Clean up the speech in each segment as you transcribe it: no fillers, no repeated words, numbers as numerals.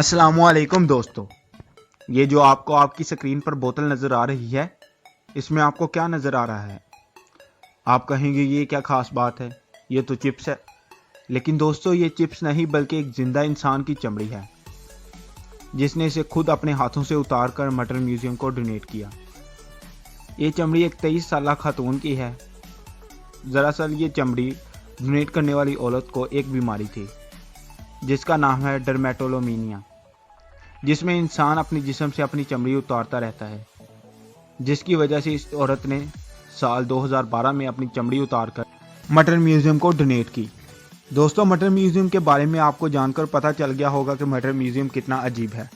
अस्सलामुअलैकुम दोस्तों, ये जो आपको आपकी स्क्रीन पर बोतल नज़र आ रही है, इसमें आपको क्या नज़र आ रहा है? आप कहेंगे ये क्या ख़ास बात है, ये तो चिप्स है। लेकिन दोस्तों ये चिप्स नहीं बल्कि एक ज़िंदा इंसान की चमड़ी है, जिसने इसे खुद अपने हाथों से उतार कर मटर म्यूज़ियम को डोनेट किया। ये चमड़ी एक 23 साल खातून की है। दरअसल ये चमड़ी डोनेट करने वाली औरत को एक बीमारी थी, जिसका नाम है डर्मेटोलोमीनिया, जिसमें इंसान अपने जिस्म से अपनी चमड़ी उतारता रहता है, जिसकी वजह से इस औरत ने साल 2012 में अपनी चमड़ी उतारकर मटर म्यूज़ियम को डोनेट की। दोस्तों मटर म्यूज़ियम के बारे में आपको जानकर पता चल गया होगा कि मटर म्यूज़ियम कितना अजीब है।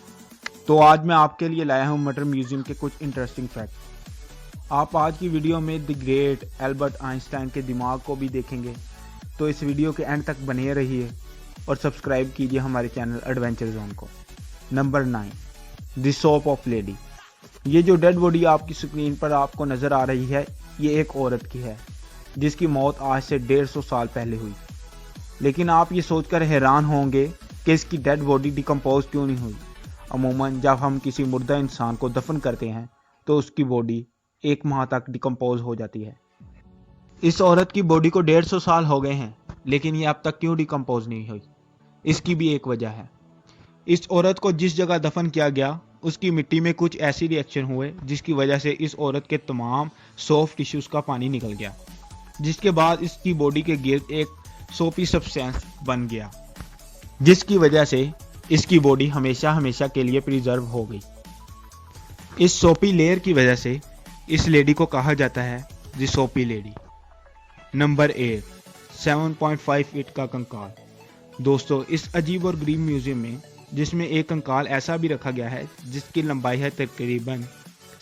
तो आज मैं आपके लिए लाया हूँ मटर म्यूज़ियम के कुछ इंटरेस्टिंग फैक्ट। आप आज की वीडियो में द ग्रेट एल्बर्ट आइंस्टाइन के दिमाग को भी देखेंगे, तो इस वीडियो के एंड तक बने रहिए और सब्सक्राइब कीजिए हमारे चैनल एडवेंचर जोन को। Number 9, the soap of lady. ये जो डेड बॉडी आपकी स्क्रीन पर आपको नज़र आ रही है, ये एक औरत की है, जिसकी मौत आज से 150 साल पहले हुई। लेकिन आप ये सोचकर हैरान होंगे कि इसकी डेड बॉडी डिकम्पोज क्यों नहीं हुई। अमूमन जब हम किसी मुर्दा इंसान को दफन करते हैं तो उसकी बॉडी 1 माह तक डिकम्पोज हो जाती है। इस औरत की बॉडी को 150 साल हो गए हैं, लेकिन ये अब तक क्यों डिकम्पोज नहीं हुई? इसकी भी एक वजह है। इस औरत को जिस जगह दफन किया गया उसकी मिट्टी में कुछ ऐसी रिएक्शन हुए जिसकी वजह से इस औरत के तमाम सॉफ्ट टिश्यूज का पानी निकल गया, जिसके बाद इसकी बॉडी के गिर्द एक सोपी सब्सटेंस बन गया, जिसकी वजह से इसकी बॉडी हमेशा हमेशा के लिए प्रिजर्व हो गई। इस सोपी लेयर की वजह से इस लेडी को कहा जाता है द सोपी लेडी। नंबर 8, 7.5 फीट का कंकाल। दोस्तों इस अजीब और गरीब म्यूजियम में जिसमें एक कंकाल ऐसा भी रखा गया है जिसकी लंबाई है तकरीबन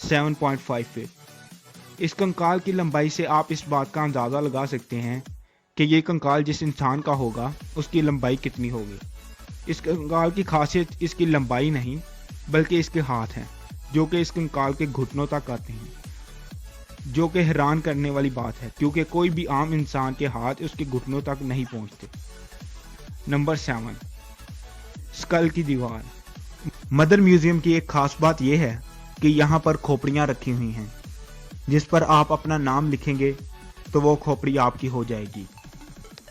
7.5 फीट। इस कंकाल की लंबाई से आप इस बात का अंदाज़ा लगा सकते हैं कि ये कंकाल जिस इंसान का होगा उसकी लंबाई कितनी होगी। इस कंकाल की खासियत इसकी लंबाई नहीं बल्कि इसके हाथ हैं, जो कि इस कंकाल के घुटनों तक आते हैं, जो कि हैरान करने वाली बात है क्योंकि कोई भी आम इंसान के हाथ उसके घुटनों तक नहीं पहुंचते। नंबर 7, स्कल की दीवार। मदर म्यूजियम की एक खास बात यह है कि यहाँ पर खोपड़ियाँ रखी हुई हैं, जिस पर आप अपना नाम लिखेंगे तो वो खोपड़ी आपकी हो जाएगी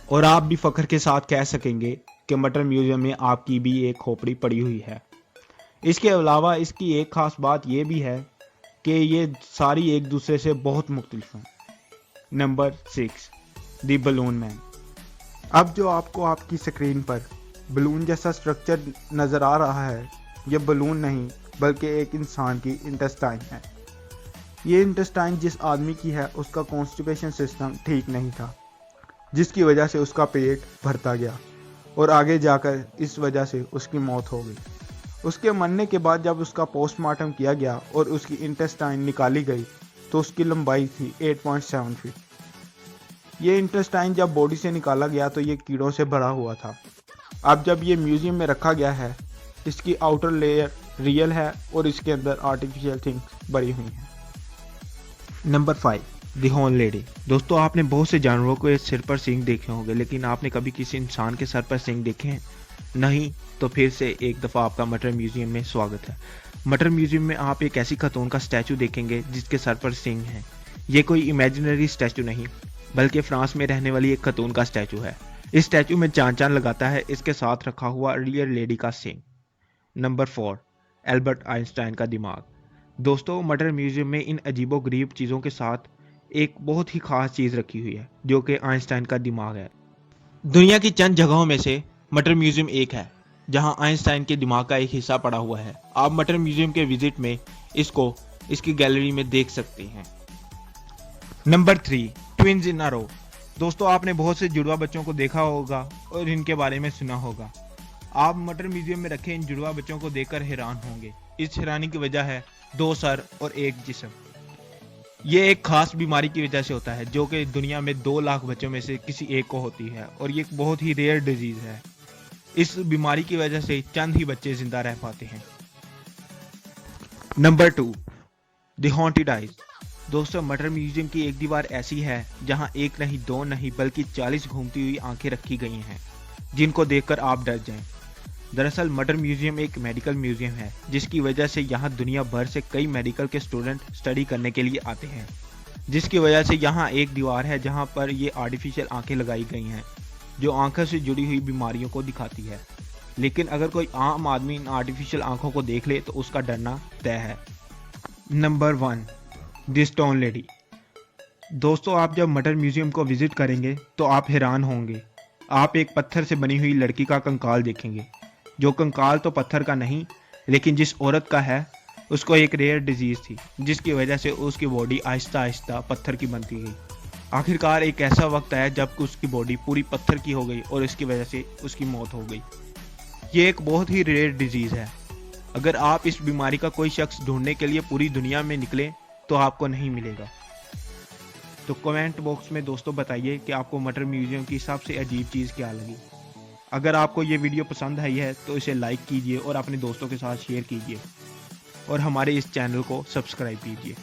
और आप भी फख्र के साथ कह सकेंगे कि मटर म्यूजियम में आपकी भी एक खोपड़ी पड़ी हुई है। इसके अलावा इसकी एक खास बात यह भी है कि ये सारी एक दूसरे से बहुत मुख्तलिफ हैं। Number 6, the balloon man. अब जो आपको आपकी स्क्रीन पर बलून जैसा स्ट्रक्चर नज़र आ रहा है, ये बलून नहीं बल्कि एक इंसान की इंटेस्टाइन है। ये इंटेस्टाइन जिस आदमी की है उसका कॉन्स्टिपेशन सिस्टम ठीक नहीं था, जिसकी वजह से उसका पेट भरता गया और आगे जाकर इस वजह से उसकी मौत हो गई। उसके मरने के बाद जब उसका पोस्टमार्टम किया गया और उसकी इंटेस्टाइन निकाली गई तो उसकी लंबाई थी 8.7 फीट। ये इंटेस्टाइन जब बॉडी से निकाला गया तो ये कीड़ों से भरा हुआ था। अब जब ये म्यूजियम में रखा गया है, इसकी आउटर लेयर रियल है और इसके अंदर आर्टिफिशियल थिंग्स भरी हुई हैं। Number 5, the horn lady. दोस्तों आपने बहुत से जानवरों के सिर पर सींग देखे होंगे, लेकिन आपने कभी किसी इंसान के सर पर सींग देखे हैं? नहीं? तो फिर से एक दफ़ा आपका मटर म्यूजियम में स्वागत है। मटर म्यूजियम में आप एक ऐसी खातून का स्टैचू देखेंगे जिसके सर पर सींग हैं। ये कोई इमेजिनरी स्टैचू नहीं बल्कि फ्रांस में रहने वाली एक खातून का स्टैचू है। इस स्टैचू में चांद चांद लगाता है इसके साथ रखा हुआ रियल लेडी का सींग। नंबर 4, एल्बर्ट आइंस्टाइन का दिमाग। दोस्तों मटर म्यूजियम में इन अजीबो गरीब चीज़ों के साथ एक बहुत ही खास चीज़ रखी हुई है, जो कि आइंस्टाइन का दिमाग है। दुनिया की चंद जगहों में से मटर म्यूजियम एक है जहां आइंस्टाइन के दिमाग का एक हिस्सा पड़ा हुआ है। आप मटर म्यूजियम के विजिट में इसको इसकी गैलरी में देख सकते हैं। नंबर 3, ट्विन्स इन अ रो। दोस्तों आपने बहुत से जुड़वा बच्चों को देखा होगा और इनके बारे में सुना होगा। आप मटर म्यूजियम में रखे इन जुड़वा बच्चों को देखकर हैरान होंगे। इस हैरानी की वजह है 2 सर और 1 जिस्म। ये एक खास बीमारी की वजह से होता है जो कि दुनिया में 2 लाख बच्चों में से किसी एक को होती है और ये एक बहुत ही रेयर डिजीज है। इस बीमारी की वजह से चंद ही बच्चे जिंदा रह पाते हैं। Number 2, the haunted eyes. दोस्तों मटर म्यूजियम की एक दीवार ऐसी है जहां 1 नहीं 2 नहीं बल्कि 40 घूमती हुई आंखें रखी गई हैं, जिनको देखकर आप डर जाएं। दरअसल मटर म्यूजियम एक मेडिकल म्यूजियम है, जिसकी वजह से यहाँ दुनिया भर से कई मेडिकल के स्टूडेंट स्टडी करने के लिए आते हैं। जिसकी वजह से यहाँ एक दीवार है जहाँ पर ये आर्टिफिशियल आंखें लगाई गई हैं, जो आंखों से जुड़ी हुई बीमारियों को दिखाती है। लेकिन अगर कोई आम आदमी इन आर्टिफिशियल आंखों को देख ले तो उसका डरना तय है। Number 1, the stone lady. दोस्तों, आप जब मटर म्यूजियम को विजिट करेंगे तो आप हैरान होंगे। आप एक पत्थर से बनी हुई लड़की का कंकाल देखेंगे, जो कंकाल तो पत्थर का नहीं, लेकिन जिस औरत का है उसको एक रेयर डिजीज़ थी, जिसकी वजह से उसकी बॉडी आहिस्ता आहिस्ता पत्थर की बनती गई। आखिरकार एक ऐसा वक्त आया जब उसकी बॉडी पूरी पत्थर की हो गई और इसकी वजह से उसकी मौत हो गई। ये एक बहुत ही रेयर डिजीज़ है। अगर आप इस बीमारी का कोई शख्स ढूंढने के लिए पूरी दुनिया में निकलें तो आपको नहीं मिलेगा। तो कमेंट बॉक्स में दोस्तों बताइए कि आपको मटर म्यूजियम की सबसे अजीब चीज़ क्या लगी। अगर आपको ये वीडियो पसंद आई है तो इसे लाइक कीजिए और अपने दोस्तों के साथ शेयर कीजिए और हमारे इस चैनल को सब्सक्राइब कीजिए।